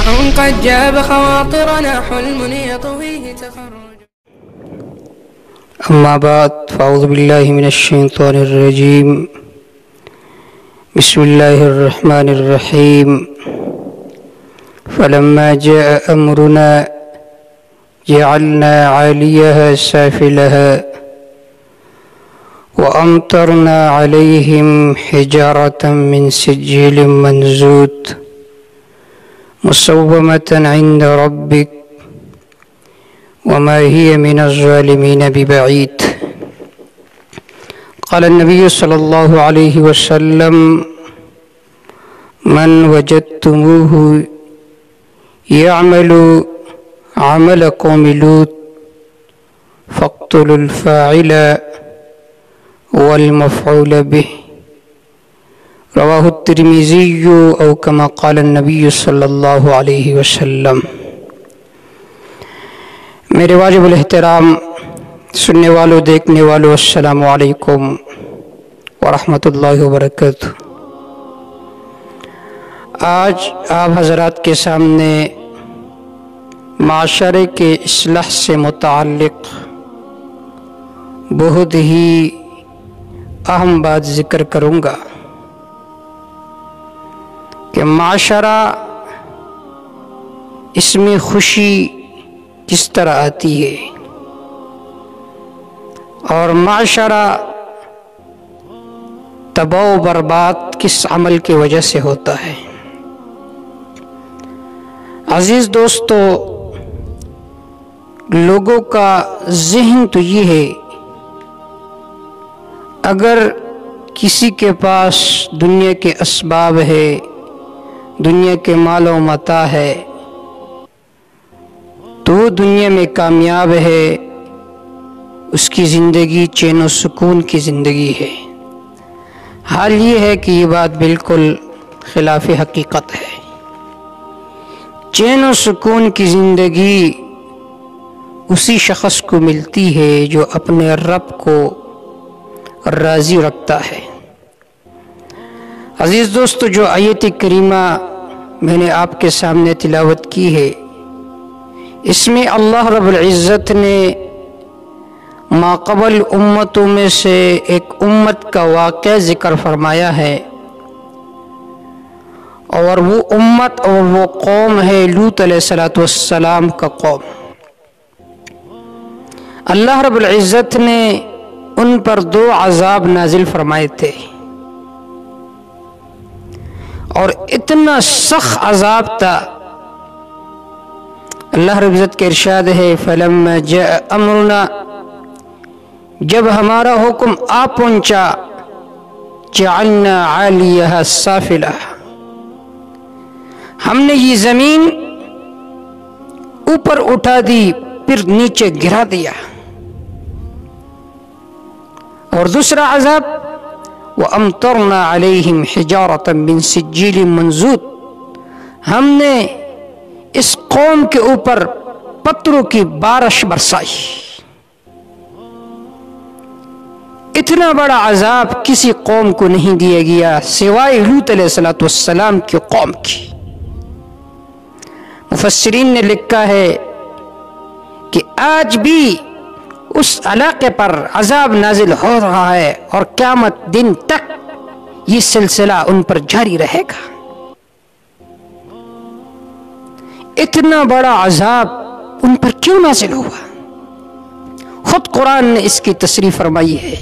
قد جاب خواطرنا حلم يطويه تخرج. أما بعد فأعوذ بالله من الشيطان الرجيم. بسم الله الرحمن الرحيم. فلما جاء أمرنا جعلنا عاليها سافلها وأمطرنا عليهم حجارة من سجيل منضود مسومة عند ربك وما هي من الظالمين ببعيد. قال النبي صلى الله عليه وسلم: من وجدتموه يعمل عمل قوم لوط فاقتلوا الفاعل والمفعول به. رواہ الترمذی او کما قال النبی صلی اللہ علیہ وسلم. میرے واجب الاحترام سننے والوں دیکھنے والوں، السلام علیکم ورحمۃ اللہ وبرکاتہ. آج آپ حضرات کے سامنے معاشرے کے اصلاح سے متعلق بہت ہی اہم بات ذکر کروں گا کہ معاشرہ، اس میں خوشی کس طرح آتی ہے اور معاشرہ تباہ و برباد کس عمل کی وجہ سے ہوتا ہے. عزیز دوستو، لوگوں کا ذہن تو یہ ہے اگر کسی کے پاس دنیا کے اسباب ہے، دنیا کے مال و متاع ہے تو وہ دنیا میں کامیاب ہے، اس کی زندگی چین و سکون کی زندگی ہے. حال یہ ہے کہ یہ بات بالکل خلاف حقیقت ہے. چین و سکون کی زندگی اسی شخص کو ملتی ہے جو اپنے رب کو راضی رکھتا ہے. عزیز دوستو، جو آیت کریمہ میں نے آپ کے سامنے تلاوت کی ہے، اس میں اللہ رب العزت نے ماقبل امتوں میں سے ایک امت کا واقعہ ذکر فرمایا ہے، اور وہ امت اور وہ قوم ہے لوط علیہ السلام کا قوم. اللہ رب العزت نے ان پر 2 عذاب نازل فرمائے تھے، اور اتنا سخت عذاب تھا. اللہ رب العزت کے ارشاد ہے: فلما جاء امرنا، جب ہمارا حکم آ پہنچا، جعلنا عالیہا سافلہ، ہم نے یہ زمین اوپر اٹھا دی پھر نیچے گرا دیا. اور دوسرا عذاب وَأَمْطَرْنَا عَلَيْهِمْ حِجَارَةً مِّن سِجِّيلٍ مَّنضُودٍ، ہم نے اس قوم کے اوپر پتھروں کی بارش برسائی. اتنا بڑا عذاب کسی قوم کو نہیں دیا گیا سوائے لوط علیہ السلام کی قوم کی. مفسرین نے لکھا ہے کہ آج بھی اس علاقے پر عذاب نازل ہو رہا ہے اور قیامت دن تک یہ سلسلہ ان پر جاری رہے گا. اتنا بڑا عذاب ان پر کیوں نازل ہوا؟ خود قرآن نے اس کی تصریح فرمائی ہے.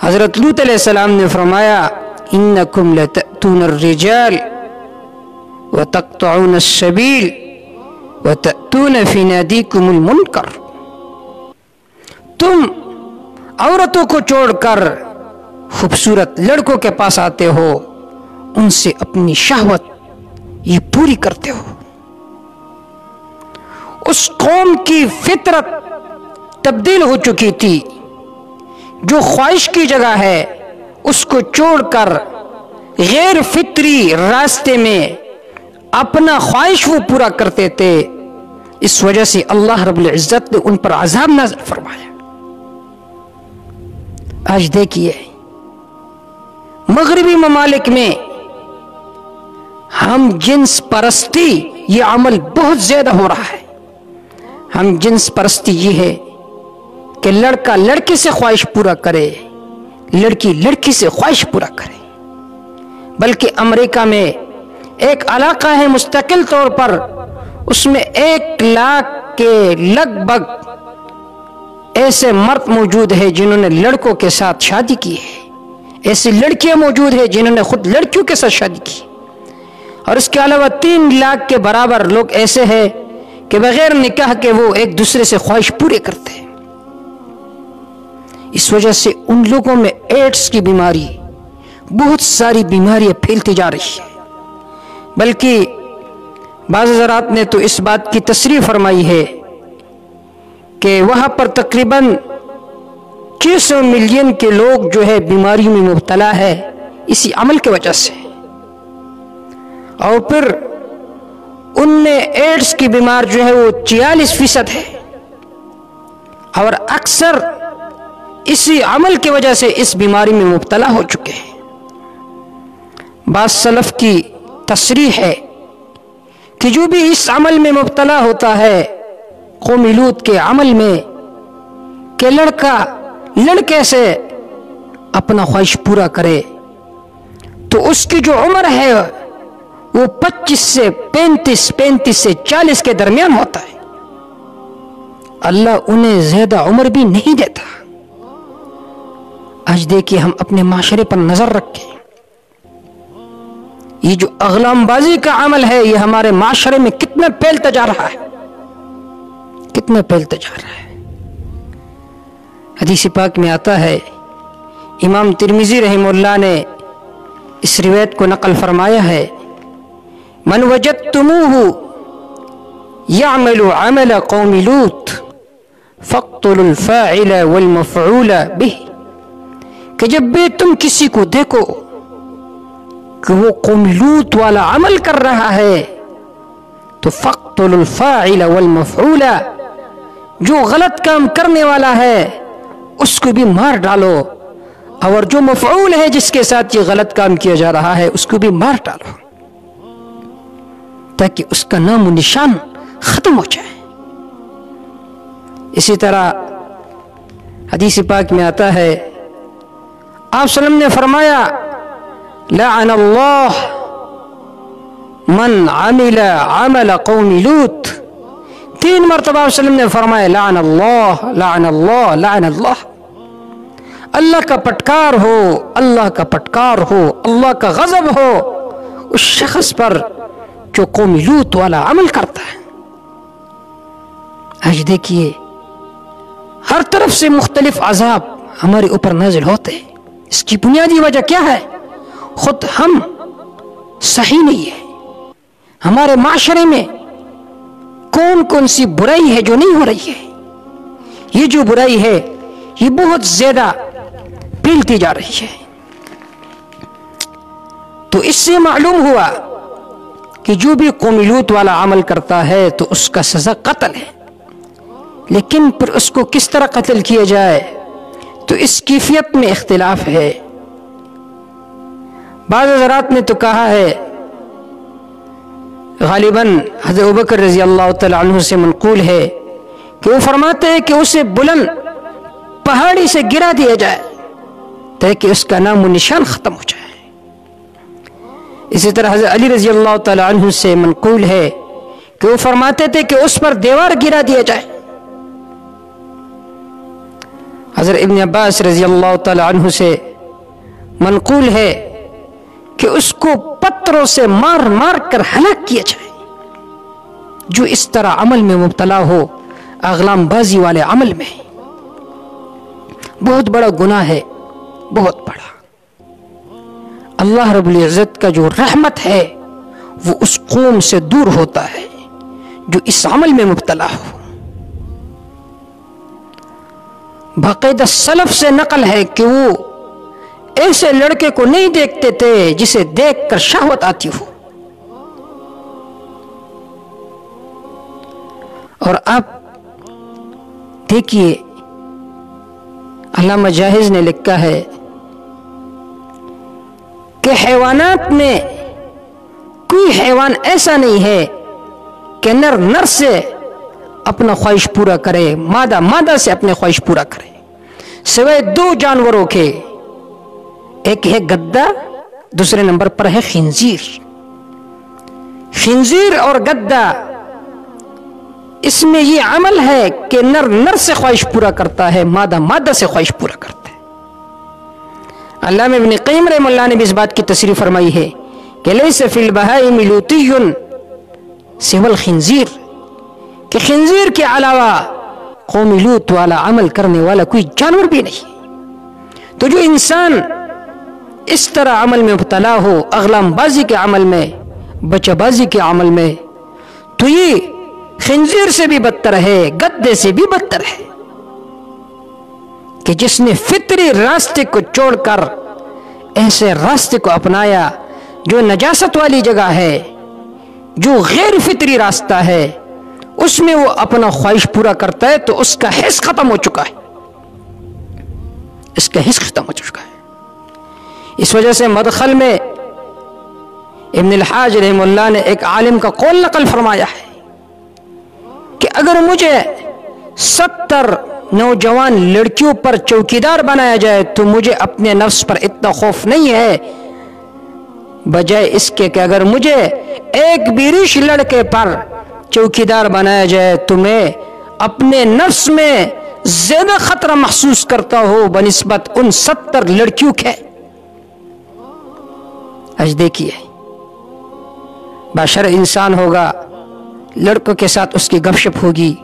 حضرت لوط علیہ السلام نے فرمایا: انکم لتأتون الرجال وتقطعون السبیل وَتَأْتُونَ فِي نَادِيكُمُ الْمُنْكَرَ، تم عورتوں کو چھوڑ کر خوبصورت لڑکوں کے پاس آتے ہو، ان سے اپنی شہوت یہ پوری کرتے ہو. اس قوم کی فطرت تبدیل ہو چکی تھی. جو خواہش کی جگہ ہے اس کو چھوڑ کر غیر فطری راستے میں اپنا خواہش وہ پورا کرتے تھے. اس وجہ سے اللہ رب العزت نے ان پر عذاب نازل فرمایا. آج دیکھیے مغربی ممالک میں ہم جنس پرستی یہ عمل بہت زیادہ ہو رہا ہے. ہم جنس پرستی یہ ہے کہ لڑکا لڑکی سے خواہش پورا کرے، لڑکی لڑکی سے خواہش پورا کرے. بلکہ امریکہ میں ایک علاقہ ہے مستقل طور پر، اس میں 1 لاکھ کے لگ بھگ ایسے مرد موجود ہیں جنہوں نے لڑکوں کے ساتھ شادی کی ہے، ایسی لڑکیاں موجود ہیں جنہوں نے خود لڑکیوں کے ساتھ شادی کی، اور اس کے علاوہ 3 لاکھ کے برابر لوگ ایسے ہیں کہ بغیر نکاح کے وہ ایک دوسرے سے خواہش پورے کرتے ہیں. اس وجہ سے ان لوگوں میں ایڈز کی بیماری، بہت ساری بیماریاں پھیلتی جا رہی ہیں. بلکہ بعض حضرات نے تو اس بات کی تصریح فرمائی ہے کہ وہاں پر تقریباً 600 ملین کے لوگ جو ہے بیماری میں مبتلا ہے اسی عمل کی وجہ سے. اور پھر ان میں ایڈز کی بیمار جو ہے وہ 44% ہے، اور اکثر اسی عمل کی وجہ سے اس بیماری میں مبتلا ہو چکے ہیں. بعض سلف کی تصریح ہے کہ جو بھی اس عمل میں مبتلا ہوتا ہے، قوم لوط کے عمل میں، کہ لڑکا لڑکے سے اپنا خواہش پورا کرے، تو اس کی جو عمر ہے وہ 25 سے 35 سے 40 کے درمیان ہوتا ہے. اللہ انہیں زیادہ عمر بھی نہیں دیتا. آج دیکھیے ہم اپنے معاشرے پر نظر رکھیں، یہ جو اغلام بازی کا عمل ہے یہ ہمارے معاشرے میں کتنا پھیلتا جا رہا ہے، کتنا پھیلتا جا رہا ہے. حدیث پاک میں آتا ہے، امام ترمذی رحمہ اللہ نے اس روایت کو نقل فرمایا ہے، من وجدتموه يعمل عمل قوم لوط فاقتلوا الفاعل والمفعول به. کہ جب بھی تم کسی کو دیکھو کہ وہ قوم لوط والا عمل کر رہا ہے تو فاقتلوا الفاعل والمفعول، جو غلط کام کرنے والا ہے اس کو بھی مار ڈالو، اور جو مفعول ہے جس کے ساتھ یہ غلط کام کیا جا رہا ہے اس کو بھی مار ڈالو، تاکہ اس کا نام و نشان ختم ہو جائے. اسی طرح حدیث پاک میں آتا ہے، آپ صلی اللہ علیہ وسلم نے فرمایا، لعن اللہ من عمل عمل قوم لوط. 3 مرتبہ آپ صلی اللہ علیہ وسلم نے فرمایا، لعن اللہ لعن اللہ لعن اللہ. اللہ کا پٹکار ہو، اللہ کا پٹکار ہو، اللہ کا غضب ہو اس شخص پر جو قوم لوط والا عمل کرتا ہے. آج دیکھیے ہر طرف سے مختلف عذاب ہمارے اوپر نازل ہوتے ہیں. اس کی بنیادی وجہ کیا ہے؟ خود ہم صحیح نہیں ہے. ہمارے معاشرے میں کون کون سی برائی ہے جو نہیں ہو رہی ہے؟ یہ جو برائی ہے یہ بہت زیادہ پھیلتی جا رہی ہے. تو اس سے معلوم ہوا کہ جو بھی قوم لوط والا عمل کرتا ہے تو اس کا سزا قتل ہے. لیکن پھر اس کو کس طرح قتل کیا جائے تو اس کیفیت میں اختلاف ہے. بعض حضرات نے تو کہا ہے، غالباً حضرت ابوبکر رضی اللہ تعالی عنہ سے منقول ہے کہ وہ فرماتے ہیں کہ اسے بلند پہاڑی سے گرا دیا جائے تاکہ اس کا نام و نشان ختم ہو جائے. اسی طرح حضرت علی رضی اللہ تعالی عنہ سے منقول ہے کہ وہ فرماتے تھے کہ اس پر دیوار گرا دیا جائے. حضرت ابن عباس رضی اللہ تعالی عنہ سے منقول ہے کہ اس کو پتھروں سے مار مار کر ہلاک کیا جائے. جو اس طرح عمل میں مبتلا ہو، اغلام بازی والے عمل میں، بہت بڑا گناہ ہے، بہت بڑا. اللہ رب العزت کا جو رحمت ہے وہ اس قوم سے دور ہوتا ہے جو اس عمل میں مبتلا ہو. باقاعدہ سلف سے نقل ہے کہ وہ ایسے لڑکے کو نہیں دیکھتے تھے جسے دیکھ کر شہوت آتی ہو. اور آپ دیکھیے علامہ جاہز نے لکھا ہے کہ حیوانات میں کوئی حیوان ایسا نہیں ہے کہ نر سے اپنا خواہش پورا کرے، مادہ سے اپنے خواہش پورا کرے، سوائے دو جانوروں کے، ایک ہے گدا، دوسرے نمبر پر ہے خنزیر۔ خنزیر اور گدا، اس میں یہ عمل ہے کہ نر سے خواہش پورا کرتا ہے، مادہ سے خواہش پورا کرتا ہے۔ علامہ ابن قیم رحمہ اللہ نے بھی اس بات کی تصریح فرمائی ہے کہ لیس فی البہائم لوطی سوى الخنزیر، کہ خنزیر کے علاوہ قوم لوط والا عمل کرنے والا کوئی جانور بھی نہیں۔ تو جو انسان اس طرح عمل میں مبتلا ہو، اغلام بازی کے عمل میں، بچہ بازی کے عمل میں، تو یہ خنزیر سے بھی بدتر ہے، گدے سے بھی بدتر ہے، کہ جس نے فطری راستے کو چھوڑ کر ایسے راستے کو اپنایا جو نجاست والی جگہ ہے، جو غیر فطری راستہ ہے، اس میں وہ اپنا خواہش پورا کرتا ہے، تو اس کا حس ختم ہو چکا ہے، اس کا حس ختم ہو چکا ہے۔ اس وجہ سے مدخل میں ابن الحاج رحمہ اللہ نے ایک عالم کا قول نقل فرمایا ہے کہ اگر مجھے 70 نوجوان لڑکیوں پر چوکیدار بنایا جائے تو مجھے اپنے نفس پر اتنا خوف نہیں ہے، بجائے اس کے کہ اگر مجھے ایک بیریش لڑکے پر چوکیدار بنایا جائے تو میں اپنے نفس میں زیادہ خطرہ محسوس کرتا ہوں بنسبت ان 70 لڑکیوں کے۔ آج دیکھیے، بشر انسان ہوگا، لڑکوں کے ساتھ اس کی گپ شپ ہوگی،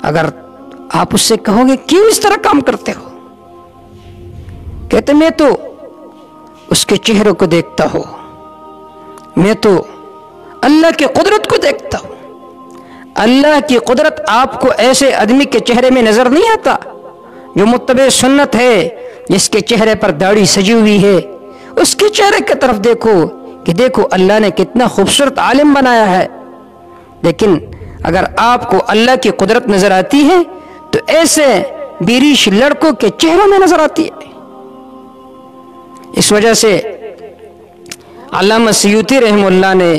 اگر آپ اس سے کہو گے کیوں اس طرح کام کرتے ہو، کہتے میں تو اس کے چہروں کو دیکھتا ہوں، میں تو اللہ کی قدرت کو دیکھتا ہوں۔ اللہ کی قدرت آپ کو ایسے آدمی کے چہرے میں نظر نہیں آتا جو متبع سنت ہے، جس کے چہرے پر داڑھی سجی ہوئی ہے، اس کے چہرے کی طرف دیکھو کہ دیکھو اللہ نے کتنا خوبصورت عالم بنایا ہے۔ لیکن اگر آپ کو اللہ کی قدرت نظر آتی ہے تو ایسے بیریش لڑکوں کے چہروں میں نظر آتی ہے۔ اس وجہ سے علامہ سیوطی رحمہ اللہ نے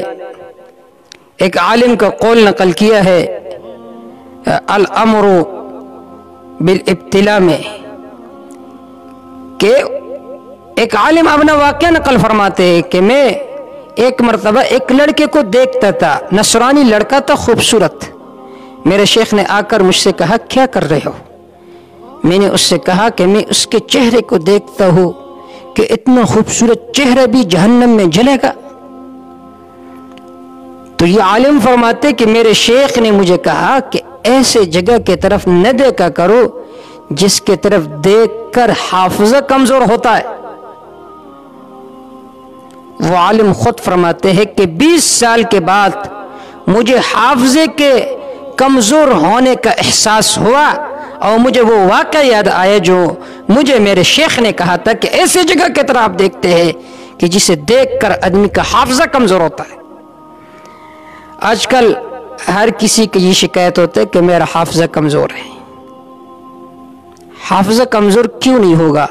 ایک عالم کا قول نقل کیا ہے الامر بالابتلاء میں، کہ ایک عالم اپنا واقعہ نقل فرماتے ہیں کہ میں ایک مرتبہ ایک لڑکے کو دیکھتا تھا، نصرانی لڑکا تھا، خوبصورت۔ میرے شیخ نے آ کر مجھ سے کہا کیا کر رہے ہو؟ میں نے اس سے کہا کہ میں اس کے چہرے کو دیکھتا ہوں کہ اتنا خوبصورت چہرہ بھی جہنم میں جلے گا۔ تو یہ عالم فرماتے کہ میرے شیخ نے مجھے کہا کہ ایسے جگہ کی طرف نہ دیکھا کرو جس کے طرف دیکھ کر حافظہ کمزور ہوتا ہے۔ وہ عالم خود فرماتے ہیں کہ 20 سال کے بعد مجھے حافظے کے کمزور ہونے کا احساس ہوا اور مجھے وہ واقعہ یاد آیا جو مجھے میرے شیخ نے کہا تھا کہ ایسے جگہ کی طرف آپ دیکھتے ہیں کہ جسے دیکھ کر آدمی کا حافظہ کمزور ہوتا ہے۔ آج کل ہر کسی کی یہ شکایت ہوتا ہے کہ میرا حافظہ کمزور ہے۔ حافظہ کمزور کیوں نہیں ہوگا؟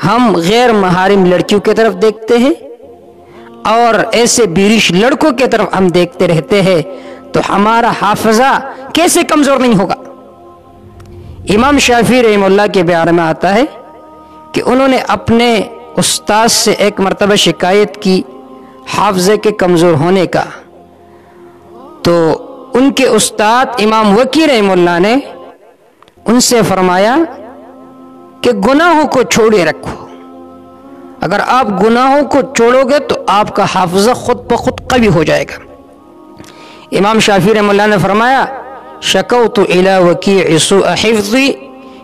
ہم غیر محارم لڑکیوں کی طرف دیکھتے ہیں اور ایسے بیریش لڑکوں کی طرف ہم دیکھتے رہتے ہیں، تو ہمارا حافظہ کیسے کمزور نہیں ہوگا؟ امام شافعی رحمہ اللہ کے بیان میں آتا ہے کہ انہوں نے اپنے استاد سے ایک مرتبہ شکایت کی حافظے کے کمزور ہونے کا، تو ان کے استاد امام وکی رحمہ اللہ نے ان سے فرمایا کہ گناہوں کو چھوڑے رکھو، اگر آپ گناہوں کو چھوڑو گے تو آپ کا حافظہ خود بخود قوی ہو جائے گا۔ امام شافعی رحمہ اللہ نے فرمایا شکوت الی وکیع سوء حفظی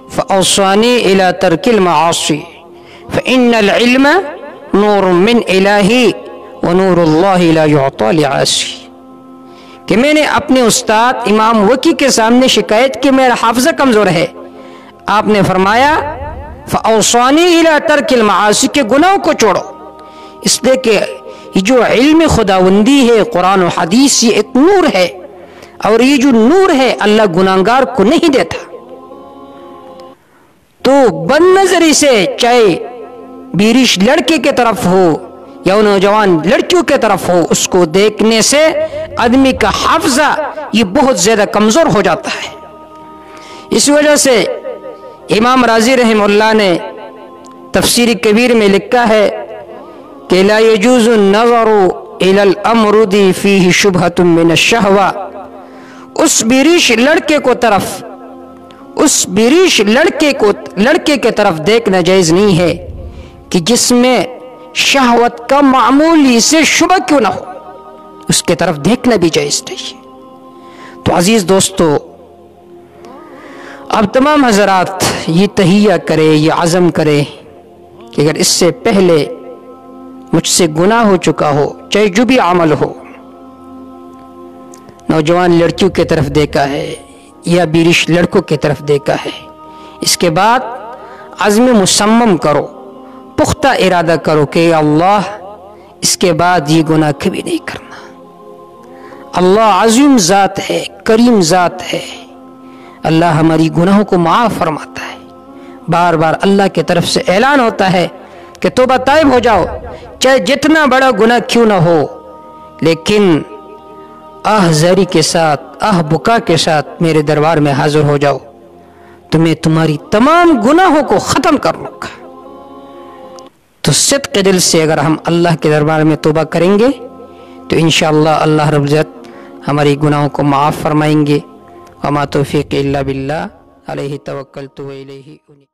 فاوصانی الی ترک المعاصی فان العلم نور من الہی ونور اللہ لا یعطی لعاصی، کہ میں نے اپنے استاد امام وکی کے سامنے شکایت کی میرا حافظہ کمزور ہے، آپ نے فرمایا فاوصانی الی ترک المعاصی، کے گناہوں کو چھوڑو، اس لیے کہ یہ جو علم خداوندی ہے قرآن و حدیث یہ ایک نور ہے، اور یہ جو نور ہے اللہ گناہگار کو نہیں دیتا۔ تو بد نظری سے چاہے بیریش لڑکے کی طرف ہو یا نوجوان لڑکیوں کے طرف ہو، اس کو دیکھنے سے آدمی کا حافظہ یہ بہت زیادہ کمزور ہو جاتا ہے۔ اس وجہ سے امام رازی رحمہ اللہ نے تفسیر کبیر میں لکھا ہے کہ لا يجوز النظر الى الامرد فيه شبهة من الشہوہ، اس بیریش لڑکے کے طرف دیکھنا جائز نہیں ہے کہ جس میں شہوت کا معمولی سے شبہ کیوں نہ ہو، اس کے طرف دیکھنا بھی جائز نہیں ہے۔ تو عزیز دوستو، اب تمام حضرات یہ تہیہ کرے، یہ عزم کرے کہ اگر اس سے پہلے مجھ سے گناہ ہو چکا ہو، چاہے جو بھی عمل ہو، نوجوان لڑکیوں کی طرف دیکھا ہے یا بیرش لڑکوں کی طرف دیکھا ہے، اس کے بعد عزم مصمم کرو، پختہ ارادہ کرو کہ اللہ اس کے بعد یہ گناہ کبھی نہیں کرنا۔ اللہ عظیم ذات ہے، کریم ذات ہے، اللہ ہماری گناہوں کو معاف فرماتا ہے۔ بار بار اللہ کی طرف سے اعلان ہوتا ہے کہ توبہ طائب ہو جاؤ، چاہے جتنا بڑا گناہ کیوں نہ ہو، لیکن زاری کے ساتھ، بکا کے ساتھ میرے دربار میں حاضر ہو جاؤ، تو میں تمہاری تمام گناہوں کو ختم کر لوں گا۔ تو صدق دل سے اگر ہم اللہ کے دربار میں توبہ کریں گے تو انشاءاللہ اللہ رب العزت ہماری گناہوں کو معاف فرمائیں گے۔ وما توفیق الا باللہ، علیہ توکلت و الیہ انیب۔